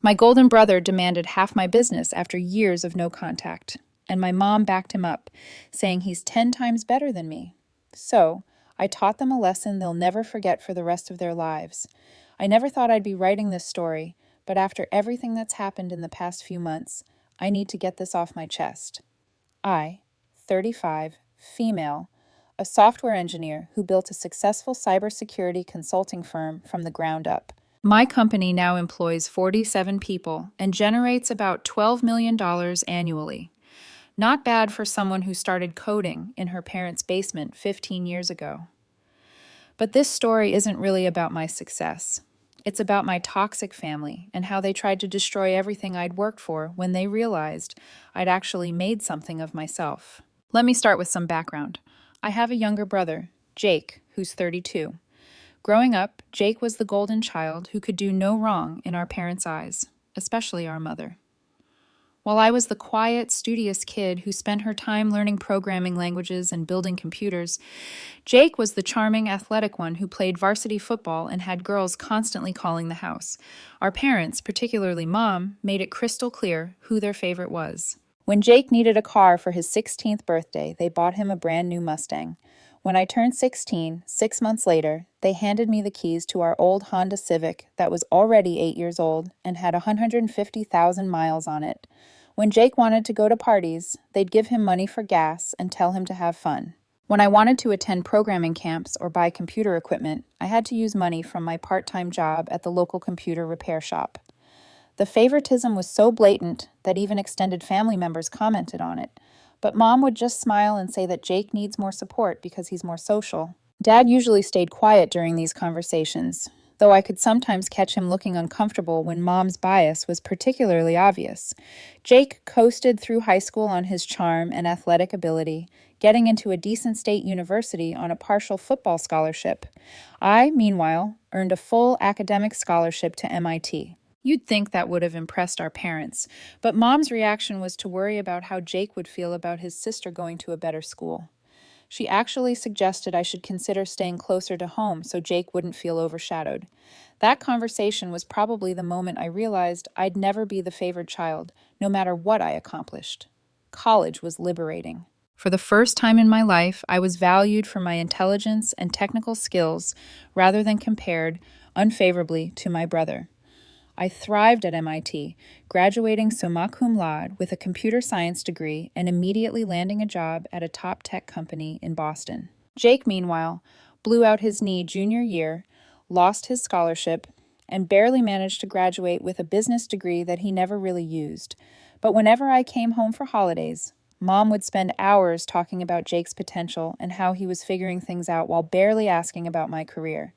My golden brother demanded half my business after years of no contact, and my mom backed him up, saying he's 10 times better than me. So, I taught them a lesson they'll never forget for the rest of their lives. I never thought I'd be writing this story, but after everything that's happened in the past few months, I need to get this off my chest. I, 35, female, a software engineer who built a successful cybersecurity consulting firm from the ground up. My company now employs 47 people and generates about $12 million annually. Not bad for someone who started coding in her parents' basement 15 years ago. But this story isn't really about my success. It's about my toxic family and how they tried to destroy everything I'd worked for when they realized I'd actually made something of myself. Let me start with some background. I have a younger brother, Jake, who's 32. Growing up, Jake was the golden child who could do no wrong in our parents' eyes, especially our mother. While I was the quiet, studious kid who spent her time learning programming languages and building computers, Jake was the charming, athletic one who played varsity football and had girls constantly calling the house. Our parents, particularly Mom, made it crystal clear who their favorite was. When Jake needed a car for his 16th birthday, they bought him a brand new Mustang. When I turned 16, 6 months later, they handed me the keys to our old Honda Civic that was already 8 years old and had 150,000 miles on it. When Jake wanted to go to parties, they'd give him money for gas and tell him to have fun. When I wanted to attend programming camps or buy computer equipment, I had to use money from my part-time job at the local computer repair shop. The favoritism was so blatant that even extended family members commented on it. But Mom would just smile and say that Jake needs more support because he's more social. Dad usually stayed quiet during these conversations, though I could sometimes catch him looking uncomfortable when Mom's bias was particularly obvious. Jake coasted through high school on his charm and athletic ability, getting into a decent state university on a partial football scholarship. I, meanwhile, earned a full academic scholarship to MIT. You'd think that would have impressed our parents, but Mom's reaction was to worry about how Jake would feel about his sister going to a better school. She actually suggested I should consider staying closer to home so Jake wouldn't feel overshadowed. That conversation was probably the moment I realized I'd never be the favored child, no matter what I accomplished. College was liberating. For the first time in my life, I was valued for my intelligence and technical skills rather than compared unfavorably to my brother. I thrived at MIT, graduating summa cum laude with a computer science degree and immediately landing a job at a top tech company in Boston. Jake, meanwhile, blew out his knee junior year, lost his scholarship, and barely managed to graduate with a business degree that he never really used. But whenever I came home for holidays, Mom would spend hours talking about Jake's potential and how he was figuring things out while barely asking about my career.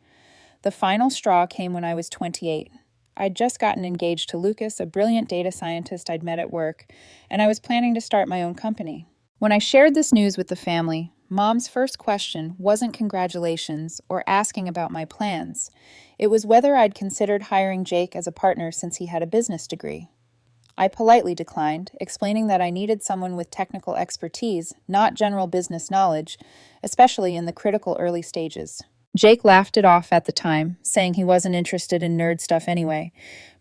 The final straw came when I was 28. I'd just gotten engaged to Lucas, a brilliant data scientist I'd met at work, and I was planning to start my own company. When I shared this news with the family, Mom's first question wasn't congratulations or asking about my plans. It was whether I'd considered hiring Jake as a partner since he had a business degree. I politely declined, explaining that I needed someone with technical expertise, not general business knowledge, especially in the critical early stages. Jake laughed it off at the time, saying he wasn't interested in nerd stuff anyway,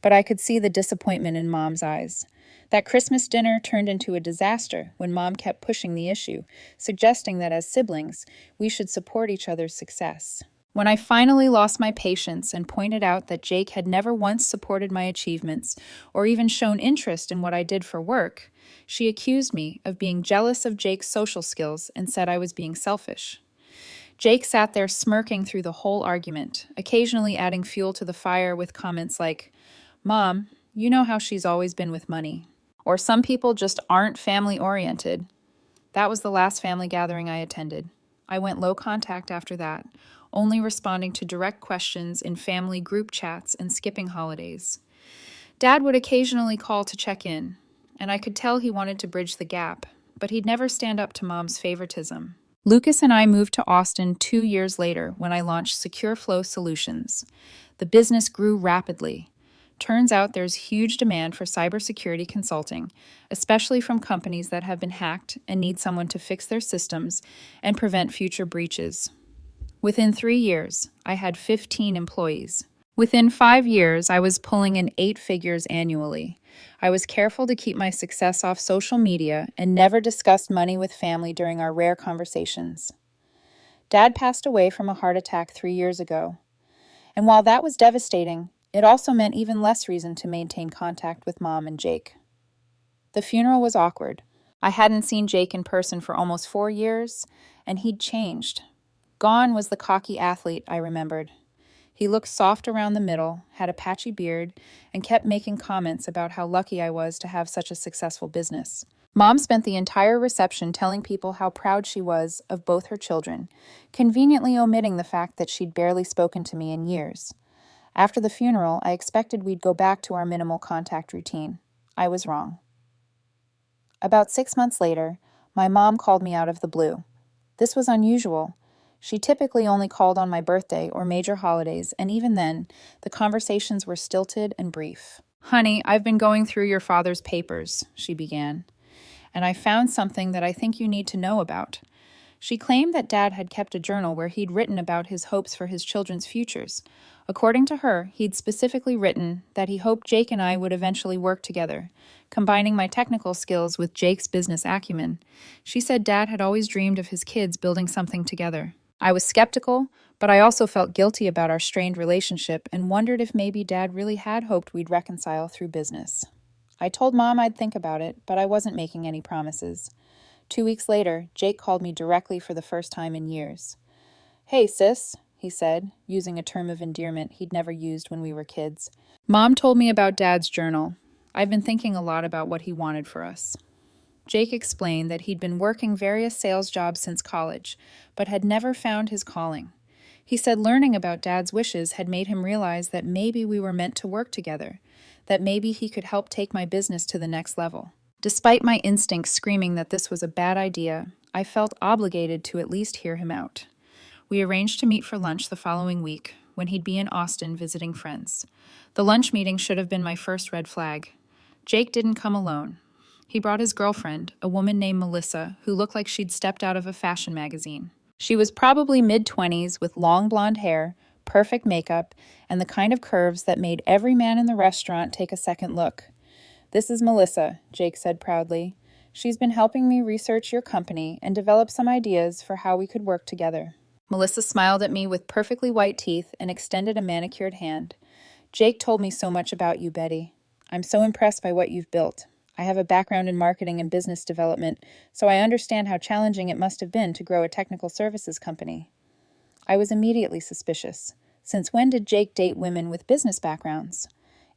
but I could see the disappointment in Mom's eyes. That Christmas dinner turned into a disaster when Mom kept pushing the issue, suggesting that as siblings, we should support each other's success. When I finally lost my patience and pointed out that Jake had never once supported my achievements or even shown interest in what I did for work, she accused me of being jealous of Jake's social skills and said I was being selfish. Jake sat there smirking through the whole argument, occasionally adding fuel to the fire with comments like, "Mom, you know how she's always been with money." Or "Some people just aren't family-oriented." That was the last family gathering I attended. I went low contact after that, only responding to direct questions in family group chats and skipping holidays. Dad would occasionally call to check in, and I could tell he wanted to bridge the gap, but he'd never stand up to Mom's favoritism. Lucas and I moved to Austin 2 years later when I launched Secure Flow Solutions. The business grew rapidly. Turns out there's huge demand for cybersecurity consulting, especially from companies that have been hacked and need someone to fix their systems and prevent future breaches. Within 3 years, I had 15 employees. Within 5 years, I was pulling in 8 figures annually. I was careful to keep my success off social media and never discussed money with family during our rare conversations. Dad passed away from a heart attack 3 years ago. And while that was devastating, it also meant even less reason to maintain contact with Mom and Jake. The funeral was awkward. I hadn't seen Jake in person for almost 4 years, and he'd changed. Gone was the cocky athlete I remembered. He looked soft around the middle, had a patchy beard, and kept making comments about how lucky I was to have such a successful business. Mom spent the entire reception telling people how proud she was of both her children, conveniently omitting the fact that she'd barely spoken to me in years. After the funeral, I expected we'd go back to our minimal contact routine. I was wrong. About 6 months later, my mom called me out of the blue. This was unusual. She typically only called on my birthday or major holidays, and even then, the conversations were stilted and brief. "Honey, I've been going through your father's papers," she began, "and I found something that I think you need to know about." She claimed that Dad had kept a journal where he'd written about his hopes for his children's futures. According to her, he'd specifically written that he hoped Jake and I would eventually work together, combining my technical skills with Jake's business acumen. She said Dad had always dreamed of his kids building something together. I was skeptical, but I also felt guilty about our strained relationship and wondered if maybe Dad really had hoped we'd reconcile through business. I told Mom I'd think about it, but I wasn't making any promises. 2 weeks later, Jake called me directly for the first time in years. "Hey, sis," he said, using a term of endearment he'd never used when we were kids. "Mom told me about Dad's journal. I've been thinking a lot about what he wanted for us." Jake explained that he'd been working various sales jobs since college, but had never found his calling. He said learning about Dad's wishes had made him realize that maybe we were meant to work together, that maybe he could help take my business to the next level. Despite my instincts screaming that this was a bad idea, I felt obligated to at least hear him out. We arranged to meet for lunch the following week, when he'd be in Austin visiting friends. The lunch meeting should have been my first red flag. Jake didn't come alone. He brought his girlfriend, a woman named Melissa, who looked like she'd stepped out of a fashion magazine. She was probably mid-20s with long blonde hair, perfect makeup, and the kind of curves that made every man in the restaurant take a second look. "This is Melissa," Jake said proudly. "She's been helping me research your company and develop some ideas for how we could work together." Melissa smiled at me with perfectly white teeth and extended a manicured hand. "Jake told me so much about you, Betty. I'm so impressed by what you've built. I have a background in marketing and business development, so I understand how challenging it must have been to grow a technical services company." I was immediately suspicious. Since when did Jake date women with business backgrounds?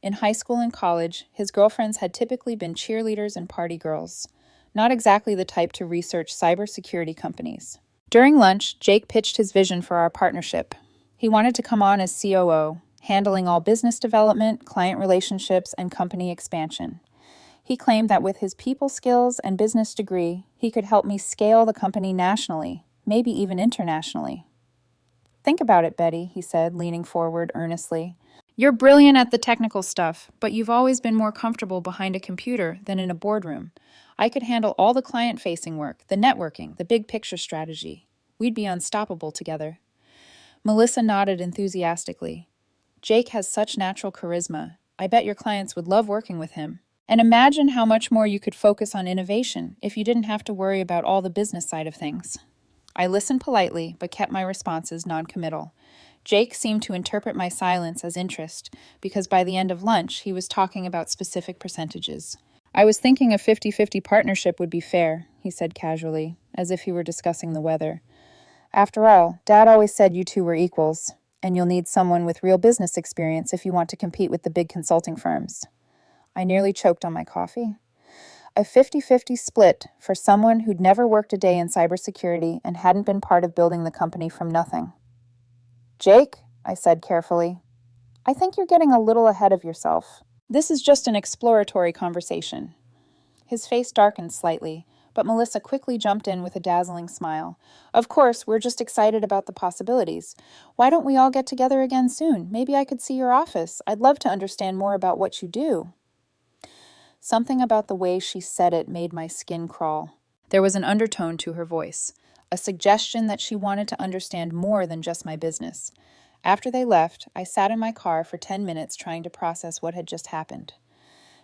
In high school and college, his girlfriends had typically been cheerleaders and party girls, not exactly the type to research cybersecurity companies. During lunch, Jake pitched his vision for our partnership. He wanted to come on as COO, handling all business development, client relationships, and company expansion. He claimed that with his people skills and business degree, he could help me scale the company nationally, maybe even internationally. "Think about it, Betty," he said, leaning forward earnestly. "You're brilliant at the technical stuff, but you've always been more comfortable behind a computer than in a boardroom. I could handle all the client-facing work, the networking, the big picture strategy. We'd be unstoppable together." Melissa nodded enthusiastically. "Jake has such natural charisma. I bet your clients would love working with him. And imagine how much more you could focus on innovation if you didn't have to worry about all the business side of things." I listened politely, but kept my responses non-committal. Jake seemed to interpret my silence as interest, because by the end of lunch, he was talking about specific percentages. "I was thinking a 50-50 partnership would be fair," he said casually, as if he were discussing the weather. "After all, Dad always said you two were equals, and you'll need someone with real business experience if you want to compete with the big consulting firms." I nearly choked on my coffee. A 50-50 split for someone who'd never worked a day in cybersecurity and hadn't been part of building the company from nothing. "Jake," I said carefully, "I think you're getting a little ahead of yourself. This is just an exploratory conversation." His face darkened slightly, but Melissa quickly jumped in with a dazzling smile. "Of course, we're just excited about the possibilities. Why don't we all get together again soon? Maybe I could see your office. I'd love to understand more about what you do." Something about the way she said it made my skin crawl. There was an undertone to her voice, a suggestion that she wanted to understand more than just my business. After they left, I sat in my car for 10 minutes trying to process what had just happened.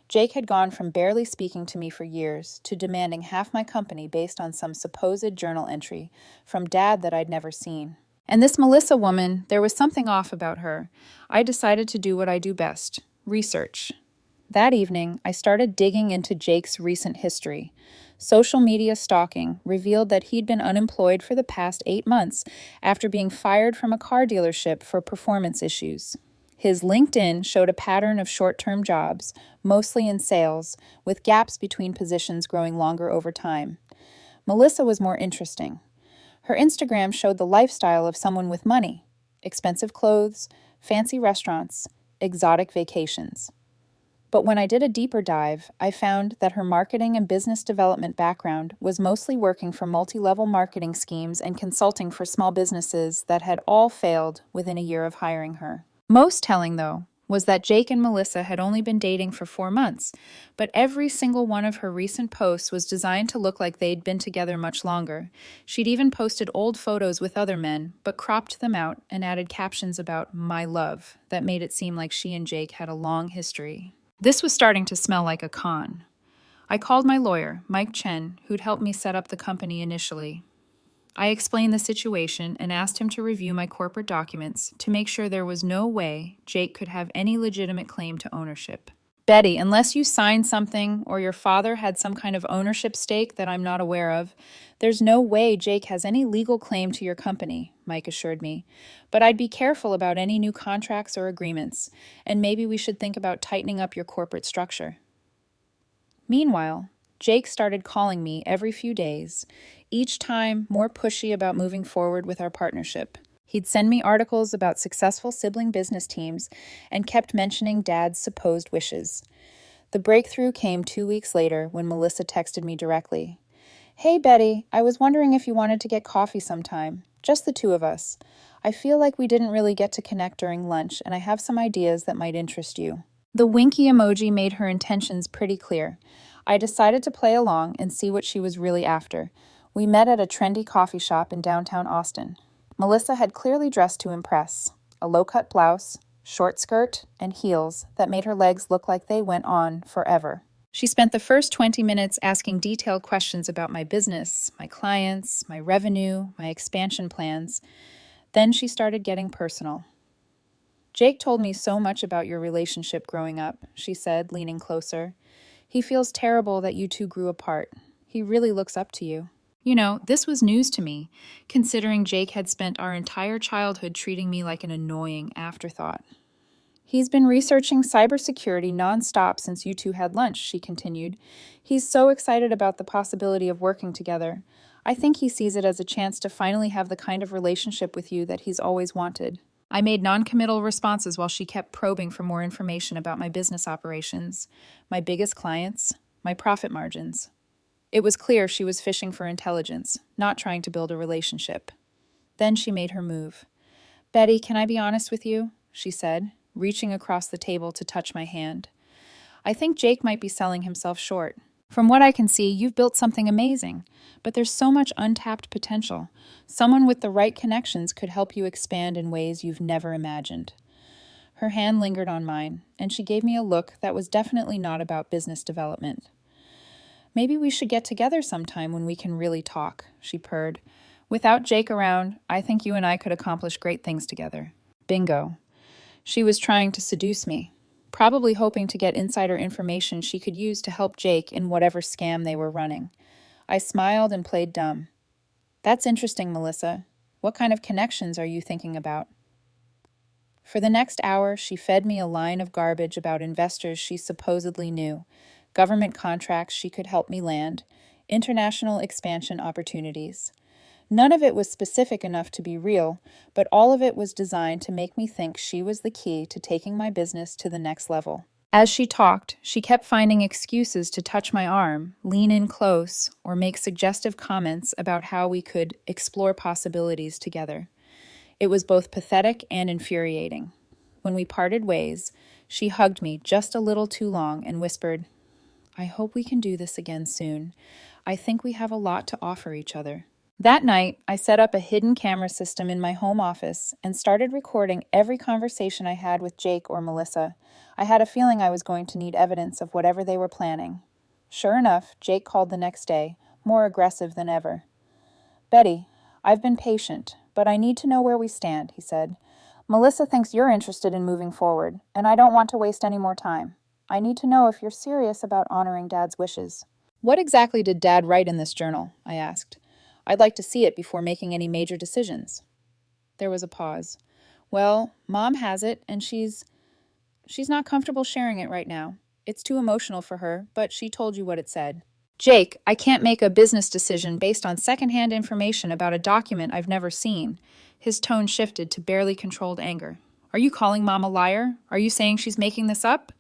Jake had gone from barely speaking to me for years to demanding half my company based on some supposed journal entry from Dad that I'd never seen. And this Melissa woman, there was something off about her. I decided to do what I do best: research. That evening, I started digging into Jake's recent history. Social media stalking revealed that he'd been unemployed for the past 8 months after being fired from a car dealership for performance issues. His LinkedIn showed a pattern of short-term jobs, mostly in sales, with gaps between positions growing longer over time. Melissa was more interesting. Her Instagram showed the lifestyle of someone with money: expensive clothes, fancy restaurants, exotic vacations. But when I did a deeper dive, I found that her marketing and business development background was mostly working for multi-level marketing schemes and consulting for small businesses that had all failed within a year of hiring her. Most telling, though, was that Jake and Melissa had only been dating for 4 months, but every single one of her recent posts was designed to look like they'd been together much longer. She'd even posted old photos with other men, but cropped them out and added captions about "my love" that made it seem like she and Jake had a long history. This was starting to smell like a con. I called my lawyer, Mike Chen, who'd helped me set up the company initially. I explained the situation and asked him to review my corporate documents to make sure there was no way Jake could have any legitimate claim to ownership. "Betty, unless you signed something or your father had some kind of ownership stake that I'm not aware of, there's no way Jake has any legal claim to your company," Mike assured me. "But I'd be careful about any new contracts or agreements, and maybe we should think about tightening up your corporate structure." Meanwhile, Jake started calling me every few days, each time more pushy about moving forward with our partnership. He'd send me articles about successful sibling business teams and kept mentioning Dad's supposed wishes. The breakthrough came 2 weeks later when Melissa texted me directly. "Hey, Betty, I was wondering if you wanted to get coffee sometime. Just the two of us. I feel like we didn't really get to connect during lunch, and I have some ideas that might interest you." The winky emoji made her intentions pretty clear. I decided to play along and see what she was really after. We met at a trendy coffee shop in downtown Austin. Melissa had clearly dressed to impress: a low-cut blouse, short skirt, and heels that made her legs look like they went on forever. She spent the first 20 minutes asking detailed questions about my business, my clients, my revenue, my expansion plans. Then she started getting personal. "Jake told me so much about your relationship growing up," she said, leaning closer. "He feels terrible that you two grew apart. He really looks up to you." This was news to me, considering Jake had spent our entire childhood treating me like an annoying afterthought. "He's been researching cybersecurity nonstop since you two had lunch," she continued. "He's so excited about the possibility of working together. I think he sees it as a chance to finally have the kind of relationship with you that he's always wanted." I made non-committal responses while she kept probing for more information about my business operations, my biggest clients, my profit margins. It was clear she was fishing for intelligence, not trying to build a relationship. Then she made her move. "Betty, can I be honest with you?" she said, reaching across the table to touch my hand. "I think Jake might be selling himself short. From what I can see, you've built something amazing, but there's so much untapped potential. Someone with the right connections could help you expand in ways you've never imagined." Her hand lingered on mine, and she gave me a look that was definitely not about business development. "Maybe we should get together sometime when we can really talk," she purred. "Without Jake around, I think you and I could accomplish great things together." Bingo. She was trying to seduce me, probably hoping to get insider information she could use to help Jake in whatever scam they were running. I smiled and played dumb. "That's interesting, Melissa. What kind of connections are you thinking about?" For the next hour, she fed me a line of garbage about investors she supposedly knew, government contracts she could help me land, international expansion opportunities. None of it was specific enough to be real, but all of it was designed to make me think she was the key to taking my business to the next level. As she talked, she kept finding excuses to touch my arm, lean in close, or make suggestive comments about how we could explore possibilities together. It was both pathetic and infuriating. When we parted ways, she hugged me just a little too long and whispered, "I hope we can do this again soon. I think we have a lot to offer each other." That night, I set up a hidden camera system in my home office and started recording every conversation I had with Jake or Melissa. I had a feeling I was going to need evidence of whatever they were planning. Sure enough, Jake called the next day, more aggressive than ever. "Betty, I've been patient, but I need to know where we stand," he said. "Melissa thinks you're interested in moving forward, and I don't want to waste any more time. I need to know if you're serious about honoring Dad's wishes." "What exactly did Dad write in this journal?" I asked. "I'd like to see it before making any major decisions." There was a pause. "Well, Mom has it, and she's not comfortable sharing it right now. It's too emotional for her, but she told you what it said." "Jake, I can't make a business decision based on secondhand information about a document I've never seen." His tone shifted to barely controlled anger. "Are you calling Mom a liar? Are you saying she's making this up?"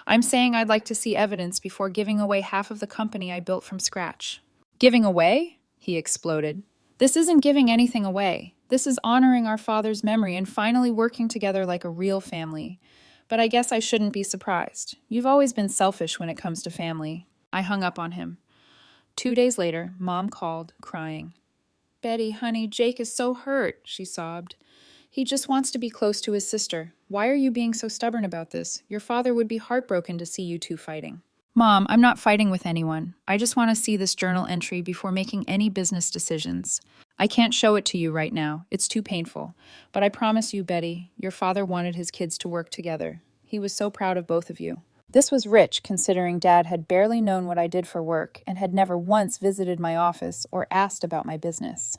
"I'm saying I'd like to see evidence before giving away half of the company I built from scratch." "Giving away?" he exploded. "This isn't giving anything away. This is honoring our father's memory and finally working together like a real family. But I guess I shouldn't be surprised. You've always been selfish when it comes to family." I hung up on him. 2 days later, Mom called, crying. "Betty, honey, Jake is so hurt," she sobbed. "He just wants to be close to his sister. Why are you being so stubborn about this? Your father would be heartbroken to see you two fighting." "Mom, I'm not fighting with anyone. I just want to see this journal entry before making any business decisions. I can't show it to you right now. It's too painful. But I promise you, Betty, your father wanted his kids to work together. He was so proud of both of you." This was rich, considering Dad had barely known what I did for work and had never once visited my office or asked about my business.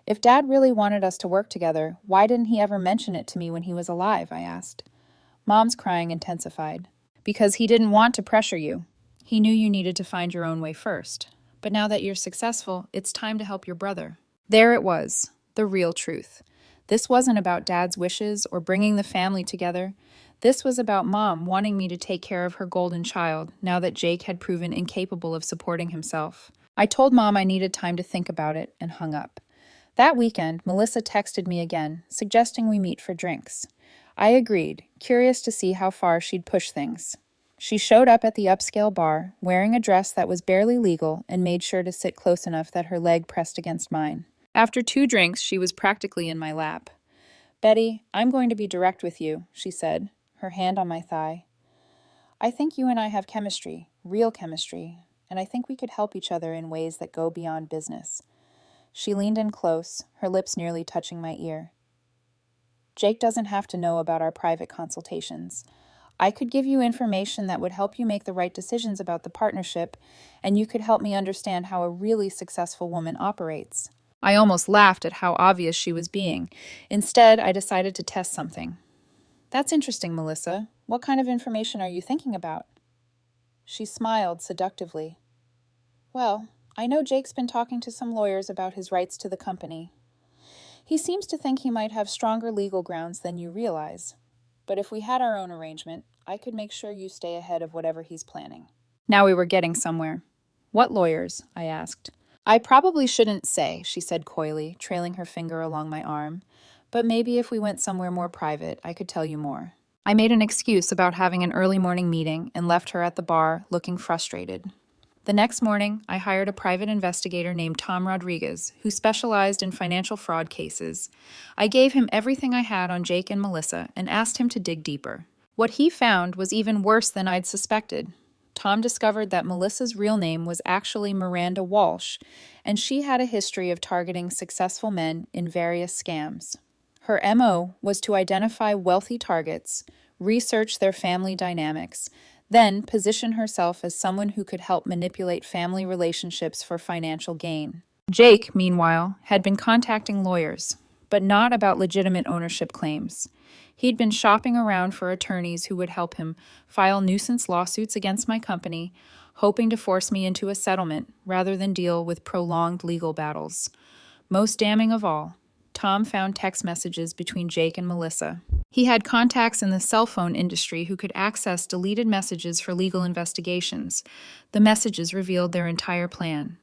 "If Dad really wanted us to work together, why didn't he ever mention it to me when he was alive?" I asked. Mom's crying intensified. "Because he didn't want to pressure you. He knew you needed to find your own way first. But now that you're successful, it's time to help your brother." There it was, the real truth. This wasn't about Dad's wishes or bringing the family together. This was about Mom wanting me to take care of her golden child now that Jake had proven incapable of supporting himself. I told Mom I needed time to think about it and hung up. That weekend, Melissa texted me again, suggesting we meet for drinks. I agreed, curious to see how far she'd push things. She showed up at the upscale bar, wearing a dress that was barely legal and made sure to sit close enough that her leg pressed against mine. After 2 drinks, she was practically in my lap. "Betty, I'm going to be direct with you," she said, her hand on my thigh. "I think you and I have chemistry, real chemistry, and I think we could help each other in ways that go beyond business." She leaned in close, her lips nearly touching my ear. "Jake doesn't have to know about our private consultations. I could give you information that would help you make the right decisions about the partnership, and you could help me understand how a really successful woman operates." I almost laughed at how obvious she was being. Instead, I decided to test something. "That's interesting, Melissa. What kind of information are you thinking about?" She smiled seductively. "Well, I know Jake's been talking to some lawyers about his rights to the company. He seems to think he might have stronger legal grounds than you realize. But if we had our own arrangement, I could make sure you stay ahead of whatever he's planning." Now we were getting somewhere. "What lawyers?" I asked. "I probably shouldn't say," she said coyly, trailing her finger along my arm. "But maybe if we went somewhere more private, I could tell you more." I made an excuse about having an early morning meeting and left her at the bar, looking frustrated. The next morning, I hired a private investigator named Tom Rodriguez, who specialized in financial fraud cases. I gave him everything I had on Jake and Melissa and asked him to dig deeper. What he found was even worse than I'd suspected. Tom discovered that Melissa's real name was actually Miranda Walsh, and she had a history of targeting successful men in various scams. Her MO was to identify wealthy targets, research their family dynamics, then position herself as someone who could help manipulate family relationships for financial gain. Jake, meanwhile, had been contacting lawyers, but not about legitimate ownership claims. He'd been shopping around for attorneys who would help him file nuisance lawsuits against my company, hoping to force me into a settlement rather than deal with prolonged legal battles. Most damning of all, Tom found text messages between Jake and Melissa. He had contacts in the cell phone industry who could access deleted messages for legal investigations. The messages revealed their entire plan.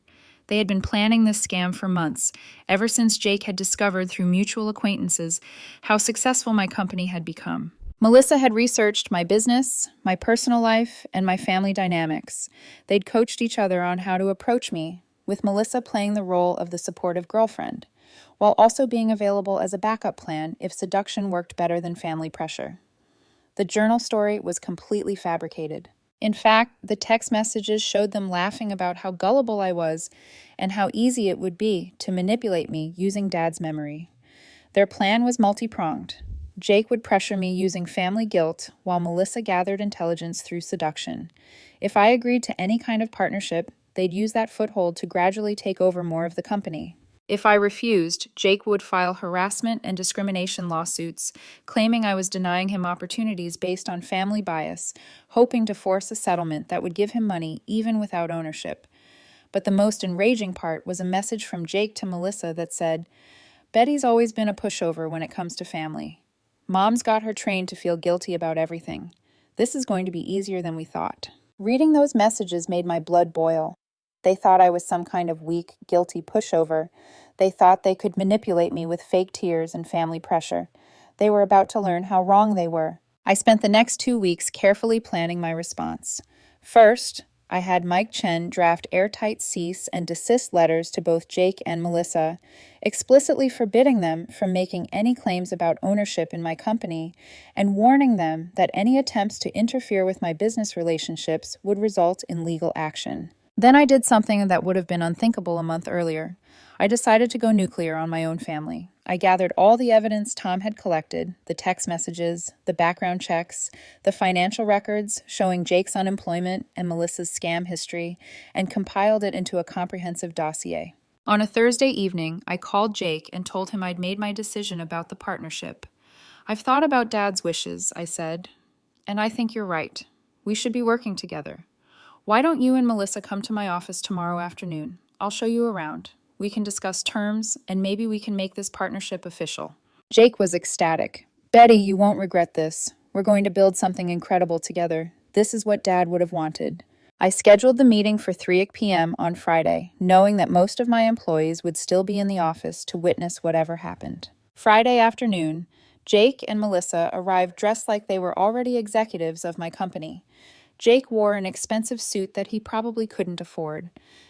They had been planning this scam for months, ever since Jake had discovered through mutual acquaintances how successful my company had become. Melissa had researched my business, my personal life, and my family dynamics. They'd coached each other on how to approach me, with Melissa playing the role of the supportive girlfriend, while also being available as a backup plan if seduction worked better than family pressure. The journal story was completely fabricated. In fact, the text messages showed them laughing about how gullible I was and how easy it would be to manipulate me using Dad's memory. Their plan was multi-pronged. Jake would pressure me using family guilt, while Melissa gathered intelligence through seduction. If I agreed to any kind of partnership, they'd use that foothold to gradually take over more of the company. If I refused, Jake would file harassment and discrimination lawsuits, claiming I was denying him opportunities based on family bias, hoping to force a settlement that would give him money even without ownership. But the most enraging part was a message from Jake to Melissa that said, "Betty's always been a pushover when it comes to family. Mom's got her trained to feel guilty about everything. This is going to be easier than we thought." Reading those messages made my blood boil. They thought I was some kind of weak, guilty pushover. They thought they could manipulate me with fake tears and family pressure. They were about to learn how wrong they were. I spent the next 2 weeks carefully planning my response. First, I had Mike Chen draft airtight cease and desist letters to both Jake and Melissa, explicitly forbidding them from making any claims about ownership in my company and warning them that any attempts to interfere with my business relationships would result in legal action. Then I did something that would have been unthinkable a month earlier. I decided to go nuclear on my own family. I gathered all the evidence Tom had collected, the text messages, the background checks, the financial records showing Jake's unemployment and Melissa's scam history, and compiled it into a comprehensive dossier. On a Thursday evening, I called Jake and told him I'd made my decision about the partnership. "I've thought about Dad's wishes," I said, "and I think you're right. We should be working together. Why don't you and Melissa come to my office tomorrow afternoon? I'll show you around. We can discuss terms, and maybe we can make this partnership official." Jake was ecstatic. "Betty, you won't regret this. We're going to build something incredible together. This is what Dad would have wanted." I scheduled the meeting for 3 p.m. on Friday, knowing that most of my employees would still be in the office to witness whatever happened. Friday afternoon, Jake and Melissa arrived dressed like they were already executives of my company. Jake wore an expensive suit that he probably couldn't afford,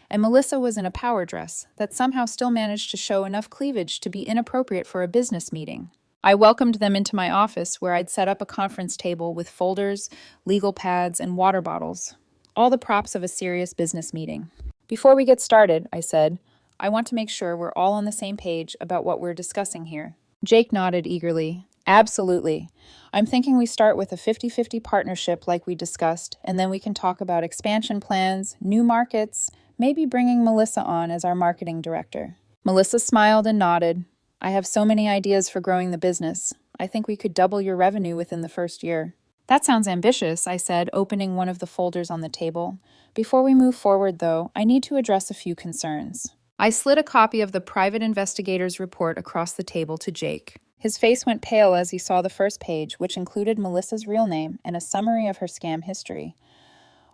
and Melissa was in a power dress that somehow still managed to show enough cleavage to be inappropriate for a business meeting. I welcomed them into my office where I'd set up a conference table with folders, legal pads, and water bottles, all the props of a serious business meeting. "Before we get started," I said, "I want to make sure we're all on the same page about what we're discussing here." Jake nodded eagerly. "Absolutely. I'm thinking we start with a 50-50 partnership like we discussed, and then we can talk about expansion plans, new markets, maybe bringing Melissa on as our marketing director." Melissa smiled and nodded. "I have so many ideas for growing the business. I think we could double your revenue within the first year." "That sounds ambitious," I said, opening one of the folders on the table. "Before we move forward, though, I need to address a few concerns." I slid a copy of the private investigator's report across the table to Jake. His face went pale as he saw the first page, which included Melissa's real name and a summary of her scam history.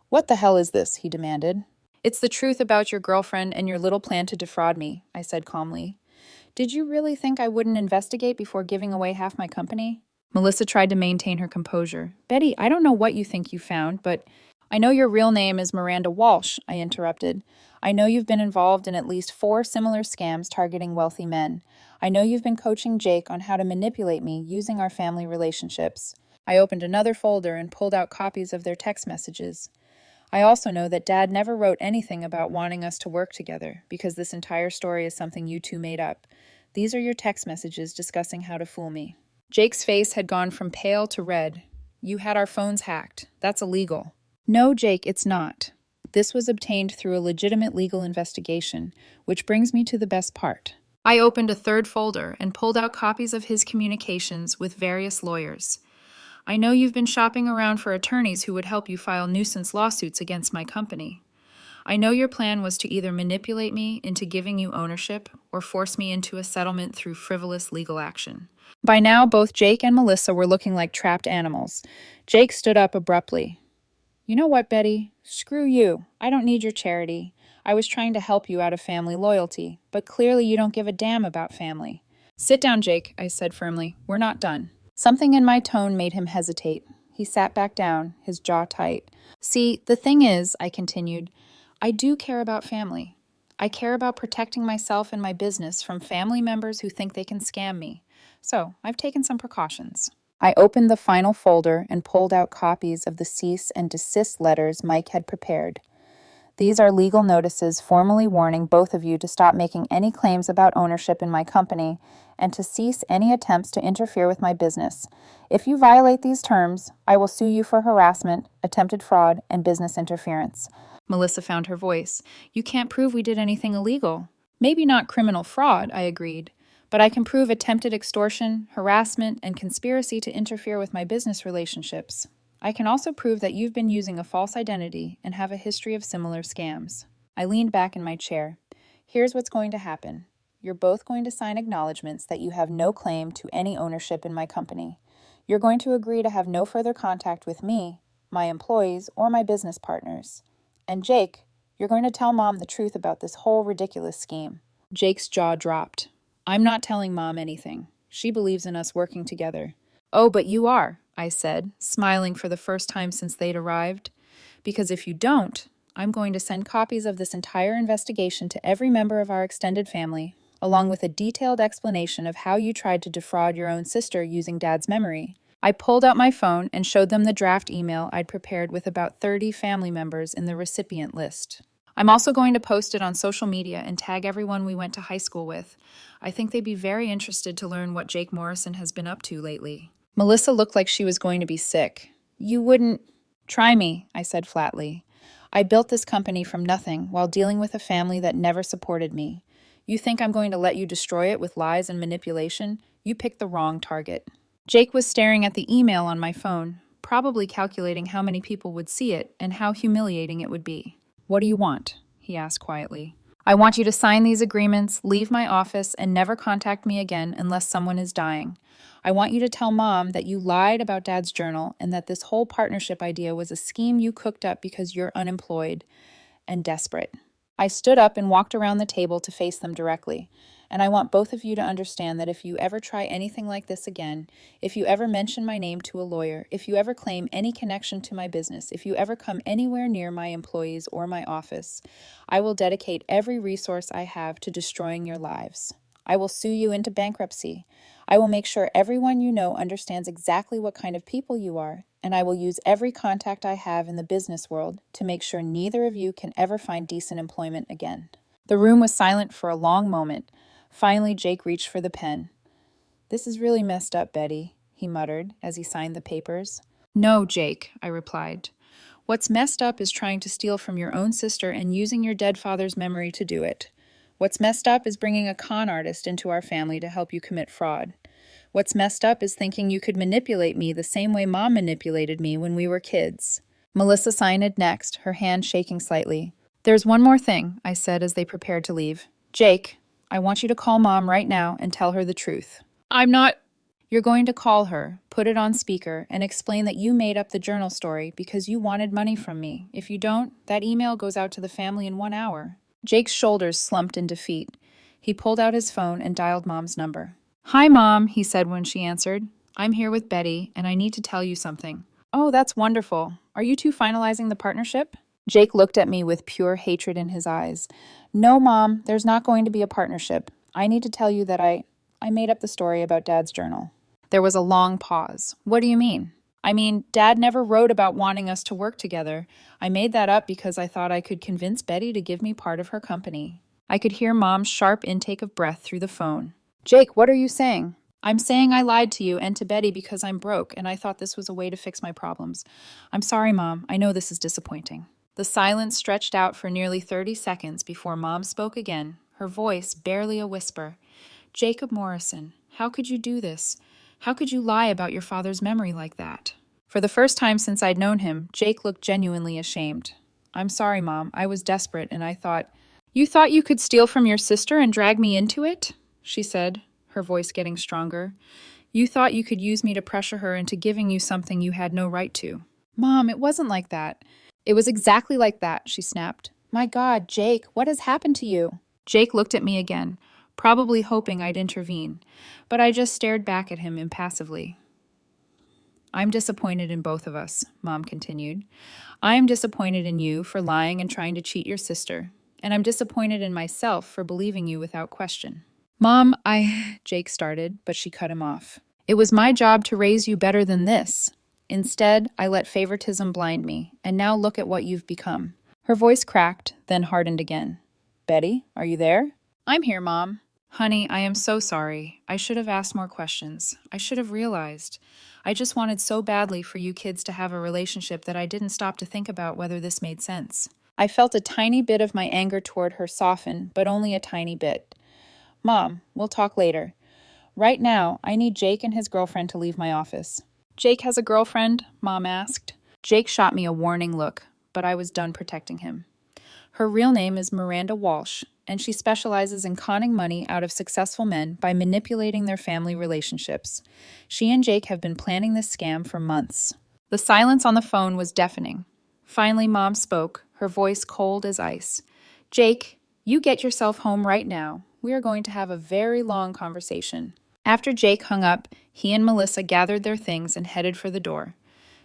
"What the hell is this?" he demanded. "It's the truth about your girlfriend and your little plan to defraud me," I said calmly. "Did you really think I wouldn't investigate before giving away half my company?" Melissa tried to maintain her composure. "Betty, I don't know what you think you found, but—" "I know your real name is Miranda Walsh," I interrupted. "I know you've been involved in at least 4 similar scams targeting wealthy men. I know you've been coaching Jake on how to manipulate me using our family relationships." I opened another folder and pulled out copies of their text messages. "I also know that Dad never wrote anything about wanting us to work together, because this entire story is something you two made up. These are your text messages discussing how to fool me." Jake's face had gone from pale to red. "You had our phones hacked. That's illegal." "No, Jake, it's not. This was obtained through a legitimate legal investigation, which brings me to the best part." I opened a third folder and pulled out copies of his communications with various lawyers. "I know you've been shopping around for attorneys who would help you file nuisance lawsuits against my company. I know your plan was to either manipulate me into giving you ownership or force me into a settlement through frivolous legal action." By now, both Jake and Melissa were looking like trapped animals. Jake stood up abruptly. "You know what, Betty? Screw you. I don't need your charity. I was trying to help you out of family loyalty, but clearly you don't give a damn about family." "Sit down, Jake," I said firmly. "We're not done." Something in my tone made him hesitate. He sat back down, his jaw tight. "See, the thing is," I continued, "I do care about family. I care about protecting myself and my business from family members who think they can scam me. So, I've taken some precautions. I opened the final folder and pulled out copies of the cease and desist letters Mike had prepared. These are legal notices formally warning both of you to stop making any claims about ownership in my company and to cease any attempts to interfere with my business. If you violate these terms, I will sue you for harassment, attempted fraud, and business interference. Melissa found her voice. You can't prove we did anything illegal. Maybe not criminal fraud, I agreed, but I can prove attempted extortion, harassment, and conspiracy to interfere with my business relationships. I can also prove that you've been using a false identity and have a history of similar scams. I leaned back in my chair. Here's what's going to happen. You're both going to sign acknowledgments that you have no claim to any ownership in my company. You're going to agree to have no further contact with me, my employees, or my business partners. And Jake, you're going to tell Mom the truth about this whole ridiculous scheme. Jake's jaw dropped. I'm not telling Mom anything. She believes in us working together. Oh, but you are, I said, smiling for the first time since they'd arrived. Because if you don't, I'm going to send copies of this entire investigation to every member of our extended family, along with a detailed explanation of how you tried to defraud your own sister using Dad's memory. I pulled out my phone and showed them the draft email I'd prepared with about 30 family members in the recipient list. I'm also going to post it on social media and tag everyone we went to high school with. I think they'd be very interested to learn what Jake Morrison has been up to lately. Melissa looked like she was going to be sick. You wouldn't... Try me, I said flatly. I built this company from nothing while dealing with a family that never supported me. You think I'm going to let you destroy it with lies and manipulation? You picked the wrong target. Jake was staring at the email on my phone, probably calculating how many people would see it and how humiliating it would be. What do you want? He asked quietly. I want you to sign these agreements, leave my office, and never contact me again unless someone is dying. I want you to tell Mom that you lied about Dad's journal and that this whole partnership idea was a scheme you cooked up because you're unemployed and desperate. I stood up and walked around the table to face them directly. And I want both of you to understand that if you ever try anything like this again, if you ever mention my name to a lawyer, if you ever claim any connection to my business, if you ever come anywhere near my employees or my office, I will dedicate every resource I have to destroying your lives. I will sue you into bankruptcy. I will make sure everyone you know understands exactly what kind of people you are, and I will use every contact I have in the business world to make sure neither of you can ever find decent employment again. The room was silent for a long moment. Finally, Jake reached for the pen. This is really messed up, Betty, he muttered as he signed the papers. No, Jake, I replied. What's messed up is trying to steal from your own sister and using your dead father's memory to do it. What's messed up is bringing a con artist into our family to help you commit fraud. What's messed up is thinking you could manipulate me the same way Mom manipulated me when we were kids. Melissa signed next, her hand shaking slightly. There's one more thing, I said as they prepared to leave. Jake, I want you to call Mom right now and tell her the truth. I'm not... You're going to call her, put it on speaker, and explain that you made up the journal story because you wanted money from me. If you don't, that email goes out to the family in 1 hour. Jake's shoulders slumped in defeat. He pulled out his phone and dialed Mom's number. Hi, Mom, he said when she answered. I'm here with Betty, and I need to tell you something. Oh, that's wonderful. Are you two finalizing the partnership? Jake looked at me with pure hatred in his eyes. No, Mom, there's not going to be a partnership. I need to tell you that I made up the story about Dad's journal. There was a long pause. What do you mean? I mean, Dad never wrote about wanting us to work together. I made that up because I thought I could convince Betty to give me part of her company. I could hear Mom's sharp intake of breath through the phone. Jake, what are you saying? I'm saying I lied to you and to Betty because I'm broke and I thought this was a way to fix my problems. I'm sorry, Mom. I know this is disappointing. The silence stretched out for nearly 30 seconds before Mom spoke again, her voice barely a whisper. Jacob Morrison, how could you do this? How could you lie about your father's memory like that? For the first time since I'd known him, Jake looked genuinely ashamed. I'm sorry, Mom. I was desperate and I thought... You thought you could steal from your sister and drag me into it? She said, her voice getting stronger. You thought you could use me to pressure her into giving you something you had no right to. Mom, it wasn't like that. It was exactly like that, she snapped. My God, Jake, what has happened to you? Jake looked at me again, probably hoping I'd intervene, but I just stared back at him impassively. I'm disappointed in both of us, Mom continued. I am disappointed in you for lying and trying to cheat your sister. and I'm disappointed in myself for believing you without question. Mom, Jake started, but she cut him off. It was my job to raise you better than this. Instead, I let favoritism blind me, and now look at what you've become. Her voice cracked, then hardened again. Betty, are you there? I'm here, Mom. Honey, I am so sorry. I should have asked more questions. I should have realized. I just wanted so badly for you kids to have a relationship that I didn't stop to think about whether this made sense. I felt a tiny bit of my anger toward her soften, but only a tiny bit. Mom, we'll talk later. Right now, I need Jake and his girlfriend to leave my office. Jake has a girlfriend? Mom asked. Jake shot me a warning look, but I was done protecting him. Her real name is Miranda Walsh, and she specializes in conning money out of successful men by manipulating their family relationships. She and Jake have been planning this scam for months. The silence on the phone was deafening. Finally, Mom spoke, her voice cold as ice. Jake, you get yourself home right now. We are going to have a very long conversation. After Jake hung up, he and Melissa gathered their things and headed for the door.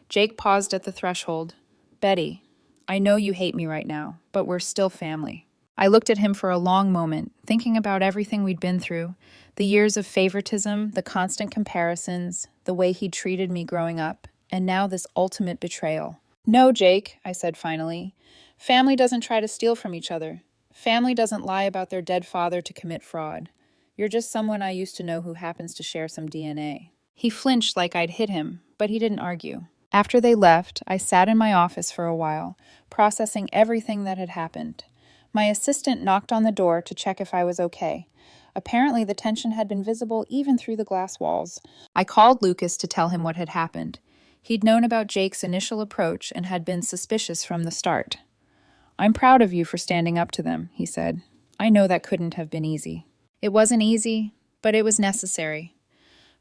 Jake paused at the threshold. Betty, I know you hate me right now, but we're still family. I looked at him for a long moment, thinking about everything we'd been through, the years of favoritism, the constant comparisons, the way he'd treated me growing up, and now this ultimate betrayal. No, Jake, I said finally. Family doesn't try to steal from each other. Family doesn't lie about their dead father to commit fraud. You're just someone I used to know who happens to share some DNA. He flinched like I'd hit him, but he didn't argue. After they left, I sat in my office for a while, processing everything that had happened. My assistant knocked on the door to check if I was okay. Apparently, the tension had been visible even through the glass walls. I called Lucas to tell him what had happened. He'd known about Jake's initial approach and had been suspicious from the start. I'm proud of you for standing up to them, he said. I know that couldn't have been easy. It wasn't easy, but it was necessary.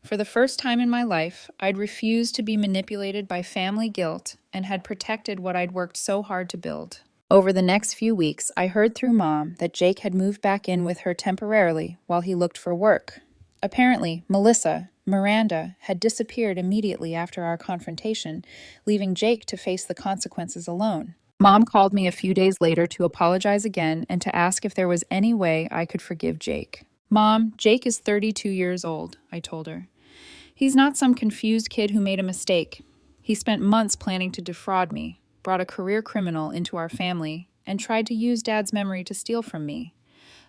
For the first time in my life, I'd refused to be manipulated by family guilt and had protected what I'd worked so hard to build. Over the next few weeks, I heard through Mom that Jake had moved back in with her temporarily while he looked for work. Apparently, Miranda, had disappeared immediately after our confrontation, leaving Jake to face the consequences alone. Mom called me a few days later to apologize again and to ask if there was any way I could forgive Jake. Mom, Jake is 32 years old, I told her. He's not some confused kid who made a mistake. He spent months planning to defraud me, brought a career criminal into our family, and tried to use Dad's memory to steal from me.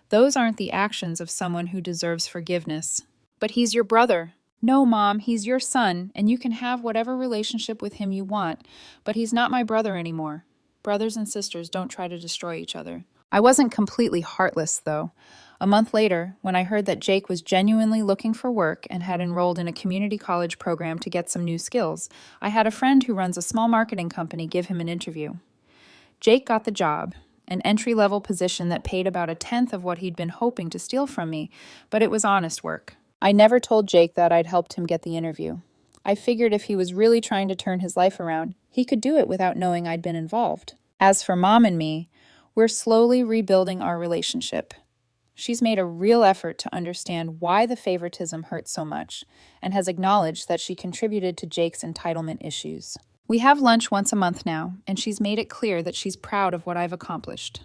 Those aren't the actions of someone who deserves forgiveness. But he's your brother. No, Mom, he's your son, and you can have whatever relationship with him you want, but he's not my brother anymore. Brothers and sisters don't try to destroy each other. I wasn't completely heartless, though. A month later, when I heard that Jake was genuinely looking for work and had enrolled in a community college program to get some new skills, I had a friend who runs a small marketing company give him an interview. Jake got the job, an entry-level position that paid about a tenth of what he'd been hoping to steal from me, but it was honest work. I never told Jake that I'd helped him get the interview. I figured if he was really trying to turn his life around, he could do it without knowing I'd been involved. As for Mom and me, we're slowly rebuilding our relationship. She's made a real effort to understand why the favoritism hurt so much, and has acknowledged that she contributed to Jake's entitlement issues. We have lunch once a month now, and she's made it clear that she's proud of what I've accomplished.